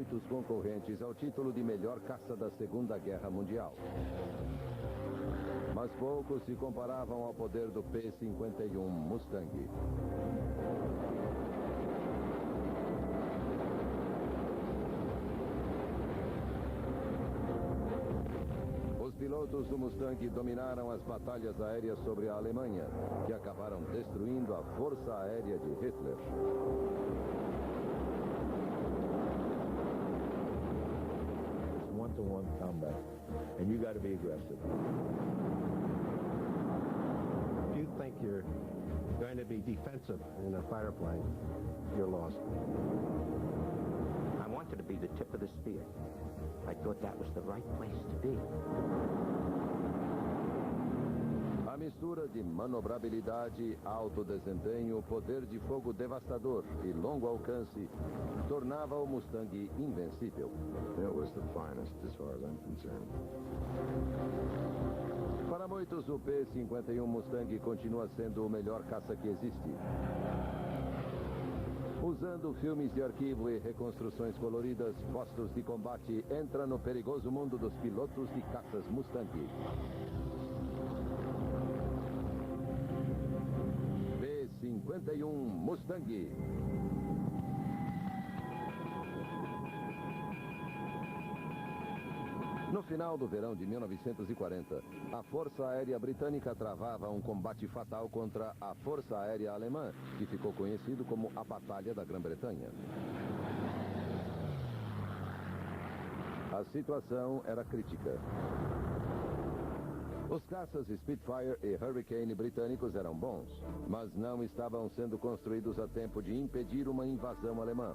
muitos concorrentes ao título de melhor caça da Segunda Guerra Mundial. Mas poucos se comparavam ao poder do P-51 Mustang. Os pilotos do Mustang dominaram as batalhas aéreas sobre a Alemanha, que acabaram destruindo a força aérea de Hitler. It's one-to-one combat, and you got to be aggressive. If you think you're going to be defensive in a fighter plane, you're lost. I wanted to be the tip of the spear. I thought that was the right place to be. A mistura de manobrabilidade, alto desempenho, poder de fogo devastador e longo alcance tornava o Mustang invencível. It was the finest as far as I'm concerned. Para muitos, o P-51 Mustang continua sendo o melhor caça que existe. Usando filmes de arquivo e reconstruções coloridas, Postos de Combate entra no perigoso mundo dos pilotos de caças Mustang. P-51 Mustang. No final do verão de 1940, a Força Aérea Britânica travava um combate fatal contra a Força Aérea Alemã, que ficou conhecido como a Batalha da Grã-Bretanha. A situação era crítica. Os caças Spitfire e Hurricane britânicos eram bons, mas não estavam sendo construídos a tempo de impedir uma invasão alemã.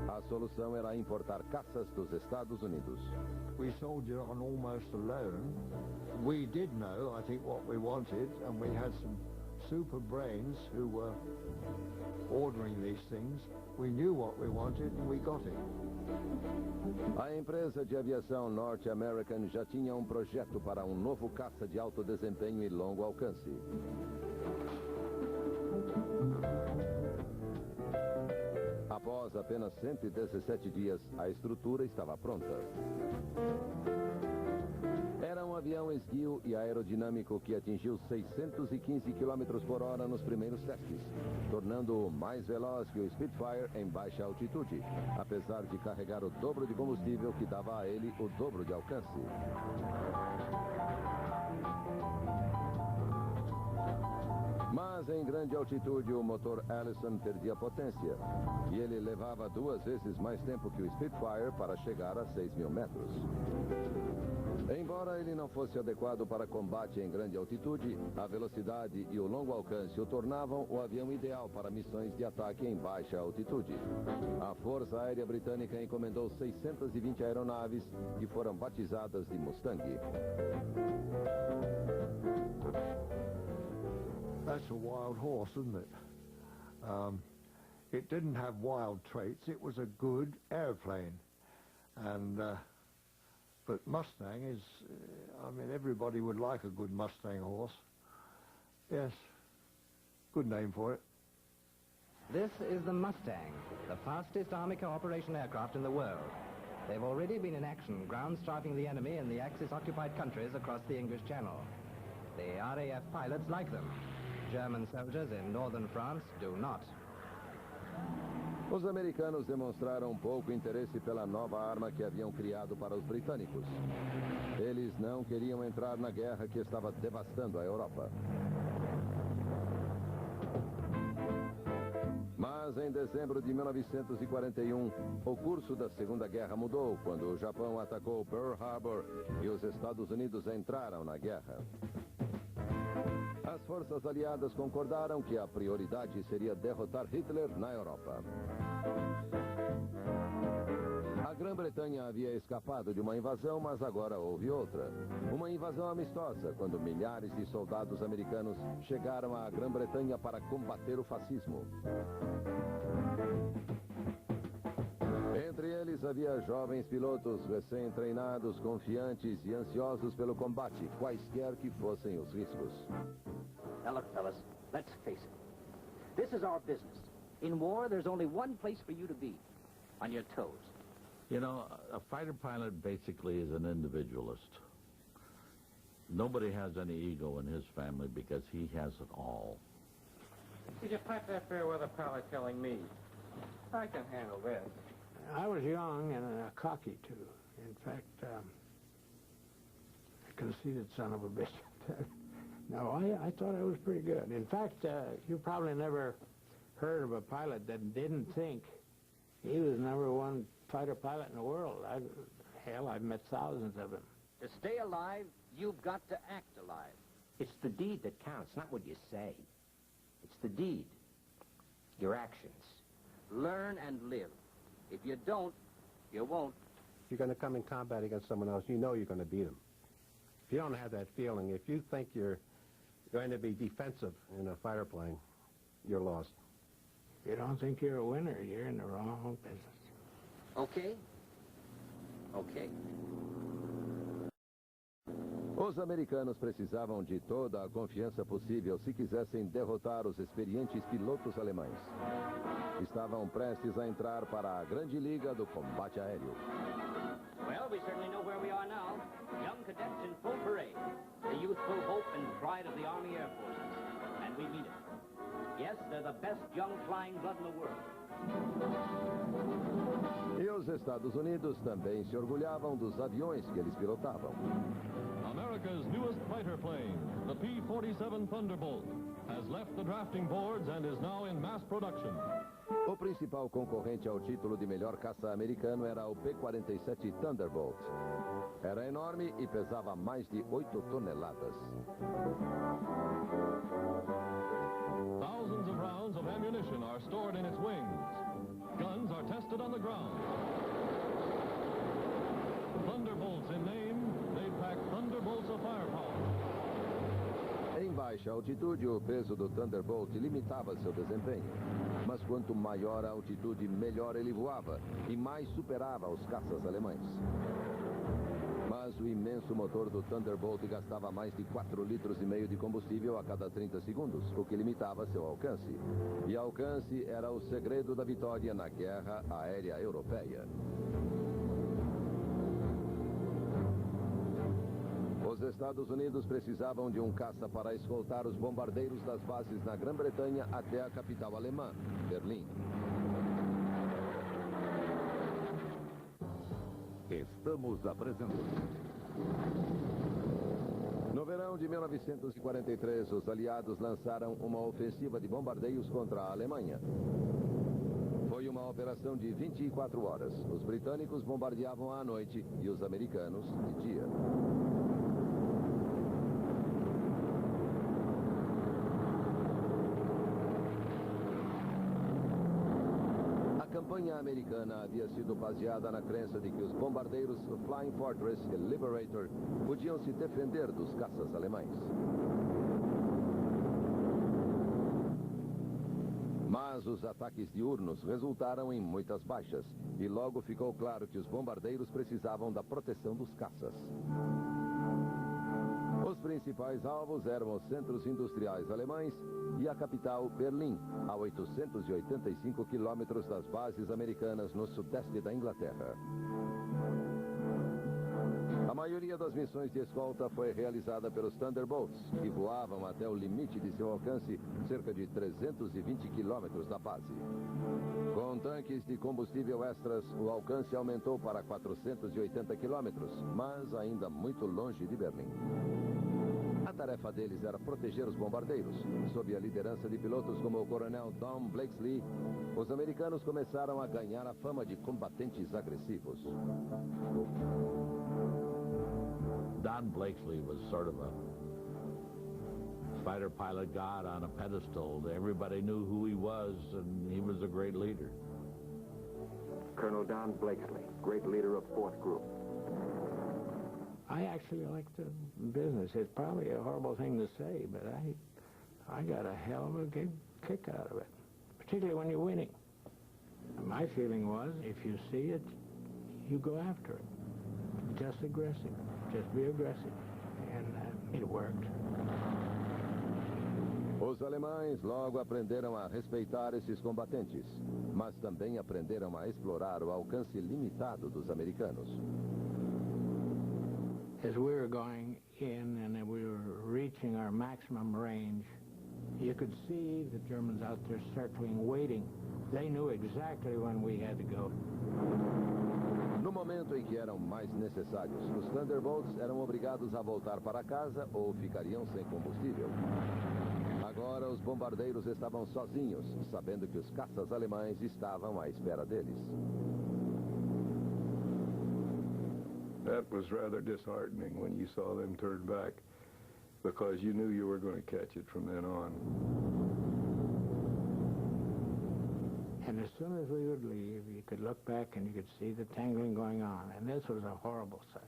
A solução era importar caças dos Estados Unidos. We soldiered on almost alone. We did know, I think, what we wanted, and we had some super brains who were ordering these things. We knew what we wanted and we got it. A empresa de aviação North American já tinha um projeto para um novo caça de alto desempenho e longo alcance. Após apenas 117 dias, a estrutura estava pronta. Era um avião esguio e aerodinâmico que atingiu 615 km por hora nos primeiros testes, tornando-o mais veloz que o Spitfire em baixa altitude, apesar de carregar o dobro de combustível que dava a ele o dobro de alcance. Mas em grande altitude o motor Allison perdia potência e ele levava 2 vezes mais tempo que o Spitfire para chegar a 6.000 metros. Embora ele não fosse adequado para combate em grande altitude, a velocidade e o longo alcance o tornavam o avião ideal para missões de ataque em baixa altitude. A Força Aérea Britânica encomendou 620 aeronaves que foram batizadas de Mustang. That's a wild horse, isn't it? It didn't have wild traits. It was a good airplane. But Mustang is, I mean, everybody would like a good Mustang horse. Yes, good name for it. This is the Mustang, the fastest Army cooperation aircraft in the world. They've already been in action, ground-strafing the enemy in the Axis-occupied countries across the English Channel. The RAF pilots like them. German soldiers in northern France do not. Os americanos demonstraram pouco interesse pela nova arma que haviam criado para os britânicos. Eles não queriam entrar na guerra que estava devastando a Europa. Mas em dezembro de 1941, o curso da Segunda Guerra mudou quando o Japão atacou Pearl Harbor e os Estados Unidos entraram na guerra. As forças aliadas concordaram que a prioridade seria derrotar Hitler na Europa. A Grã-Bretanha havia escapado de uma invasão, mas agora houve outra. Uma invasão amistosa, quando milhares de soldados americanos chegaram à Grã-Bretanha para combater o fascismo. Entre eles havia jovens pilotos recém-treinados, confiantes e ansiosos pelo combate, quaisquer que fossem os riscos. Now look, fellas, let's face it. This is our business. In war, there's only one place for you to be, on your toes. You know, a fighter pilot basically is an individualist. Nobody has any ego in his family because he has it all. Did you pipe that fair weather pilot telling me? I can handle this. I was young and cocky, too. In fact, a conceited son of a bitch. No, I thought I was pretty good. In fact, you probably never heard of a pilot that didn't think he was #1 fighter pilot in the world. Hell, I've met thousands of them. To stay alive, you've got to act alive. It's the deed that counts, not what you say. It's the deed. Your actions. Learn and live. If you don't, you won't. If you're going to come in combat against someone else, you know you're going to beat them. If you don't have that feeling, if you think you're going to be defensive in a fighter plane, you're lost. If you don't think you're a winner, you're in the wrong business. Okay? Okay. Os americanos precisavam de toda a confiança possível se quisessem derrotar os experientes pilotos alemães. Estavam prestes a entrar para a grande liga do combate aéreo. Well, we certainly know where we are now. Young cadets in full parade. The youthful hope and pride of the Army Air Forces. And we mean it. Yes, they're the best young flying blood in the world. E os Estados Unidos também se orgulhavam dos aviões que eles pilotavam. America's newest fighter plane, the P-47 Thunderbolt, has left the drafting boards and is now in mass production. O principal concorrente ao título de melhor caça americano era o P-47 Thunderbolt. Era enorme e pesava mais de 8 toneladas. Thousands of rounds of ammunition are stored in its wings. Guns are tested on the ground. Thunderbolts in name, they pack thunderbolts of firepower. Em baixa altitude, o peso do Thunderbolt limitava seu desempenho. Mas quanto maior a altitude, melhor ele voava e mais superava os caças alemães. Mas o imenso motor do Thunderbolt gastava mais de 4,5 litros de combustível a cada 30 segundos, o que limitava seu alcance. E alcance era o segredo da vitória na Guerra Aérea Europeia. Os Estados Unidos precisavam de um caça para escoltar os bombardeiros das bases na Grã-Bretanha até a capital alemã, Berlim. Estamos apresentando. No verão de 1943, os aliados lançaram uma ofensiva de bombardeios contra a Alemanha. Foi uma operação de 24 horas. Os britânicos bombardeavam à noite e os americanos de dia. A campanha americana havia sido baseada na crença de que os bombardeiros Flying Fortress e Liberator podiam se defender dos caças alemães. Mas os ataques diurnos resultaram em muitas baixas e logo ficou claro que os bombardeiros precisavam da proteção dos caças. Os principais alvos eram os centros industriais alemães e a capital, Berlim, a 885 quilômetros das bases americanas no sudeste da Inglaterra. A maioria das missões de escolta foi realizada pelos Thunderbolts, que voavam até o limite de seu alcance, cerca de 320 quilômetros da base. Com tanques de combustível extras, o alcance aumentou para 480 quilômetros, mas ainda muito longe de Berlim. A tarefa deles era proteger os bombardeiros. Sob a liderança de pilotos como o coronel Don Blakesley, os americanos começaram a ganhar a fama de combatentes agressivos. Don Blakesley was sort of a fighter pilot god on a pedestal. Everybody knew who he was, and he was a great leader. Colonel Don Blakesley, great leader of 4th Group. I actually like the business. It's probably a horrible thing to say, but I got a hell of a kick out of it, particularly when you're winning. My feeling was, if you see it, you go after it. Just aggressive. Just be aggressive. And it worked. Os alemães logo aprenderam a respeitar esses combatentes, mas também aprenderam a explorar o alcance limitado dos americanos. As we were going in and we were reaching our maximum range, you could see the Germans out there circling, waiting. They knew exactly when we had to go. No momento em que eram mais necessários, os Thunderbolts eram obrigados a voltar para casa ou ficariam sem combustível. Agora os bombardeiros estavam sozinhos, sabendo que os caças alemães estavam à espera deles. That was rather disheartening when you saw them turn back, because you knew you were going to catch it from then on. And as soon as we would leave, you could look back and you could see the tangling going on. And this was a horrible sight.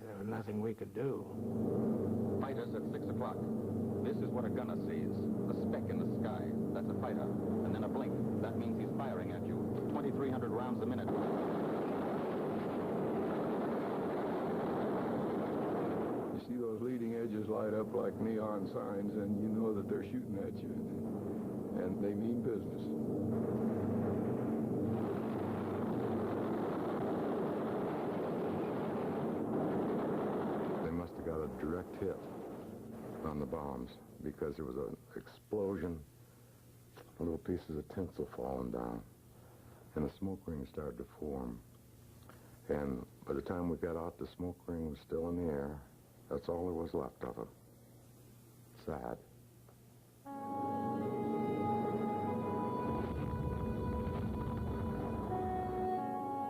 There was nothing we could do. Fighters at 6 o'clock. This is what a gunner sees. A speck in the sky. That's a fighter. And then a blink. That means he's firing at you. 2,300 rounds a minute. You see those leading edges light up like neon signs, and you know that they're shooting at you. And they mean business. They must have got a direct hit on the bombs, because there was an explosion, little pieces of tinsel falling down, and the smoke ring started to form. And by the time we got out, the smoke ring was still in the air. That's all there was left of it. Sad.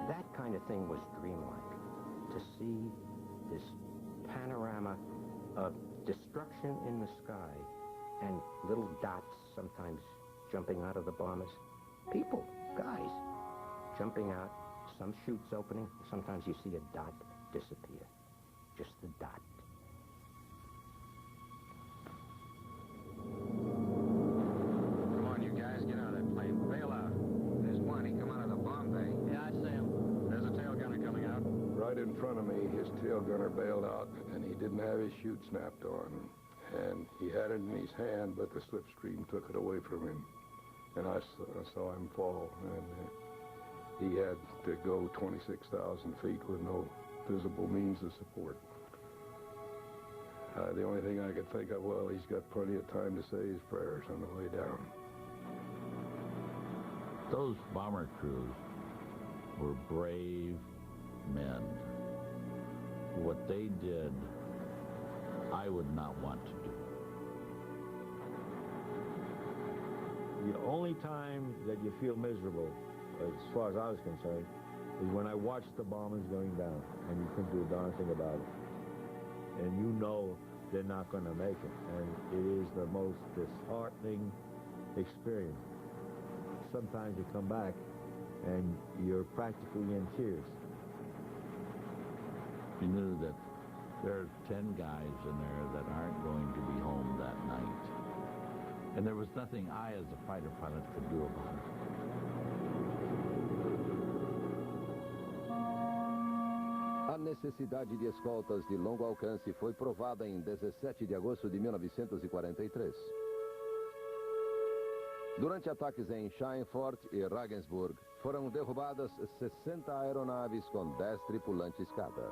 That kind of thing was dreamlike. To see this panorama of destruction in the sky and little dots sometimes jumping out of the bombers. People, guys, jumping out, some chutes opening. Sometimes you see a dot disappear. Just the dot. Come on, you guys, get out of that plane. Bail out. There's one. He come out of the bomb bay. Yeah, I see him. There's a tail gunner coming out. Right in front of me, his tail gunner bailed out, and he didn't have his chute snapped on. And he had it in his hand, but the slipstream took it away from him. And I saw him fall, and he had to go 26,000 feet with no visible means of support. The only thing I could think of, well, he's got plenty of time to say his prayers on the way down. Those bomber crews were brave men. What they did, I would not want to do. The only time that you feel miserable, as far as I was concerned, is when I watched the bombers going down, and you couldn't do a darn thing about it. And you know they're not going to make it, and it is the most disheartening experience. Sometimes you come back, and you're practically in tears. You knew that there are 10 guys in there that aren't going to be home that night. And there was nothing I, as a fighter pilot, could do about it. A necessidade de escoltas de longo alcance foi provada em 17 de agosto de 1943. Durante ataques em Scheinfurt e Regensburg, foram derrubadas 60 aeronaves com 10 tripulantes cada.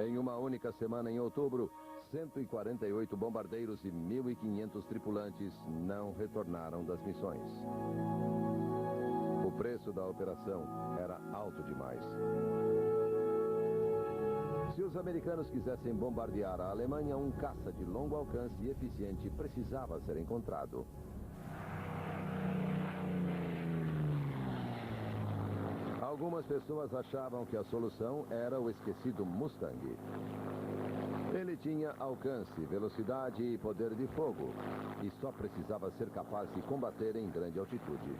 Em uma única semana, em outubro, 148 bombardeiros e 1.500 tripulantes não retornaram das missões. O preço da operação era alto demais. Se os americanos quisessem bombardear a Alemanha, um caça de longo alcance e eficiente precisava ser encontrado. Algumas pessoas achavam que a solução era o esquecido Mustang. Ele tinha alcance, velocidade e poder de fogo, e só precisava ser capaz de combater em grande altitude.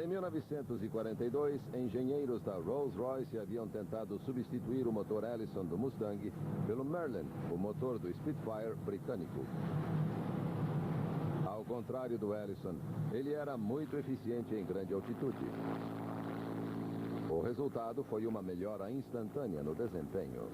Em 1942, engenheiros da Rolls-Royce haviam tentado substituir o motor Allison do Mustang pelo Merlin, o motor do Spitfire britânico. Ao contrário do Allison, ele era muito eficiente em grande altitude. O resultado foi uma melhora instantânea no desempenho.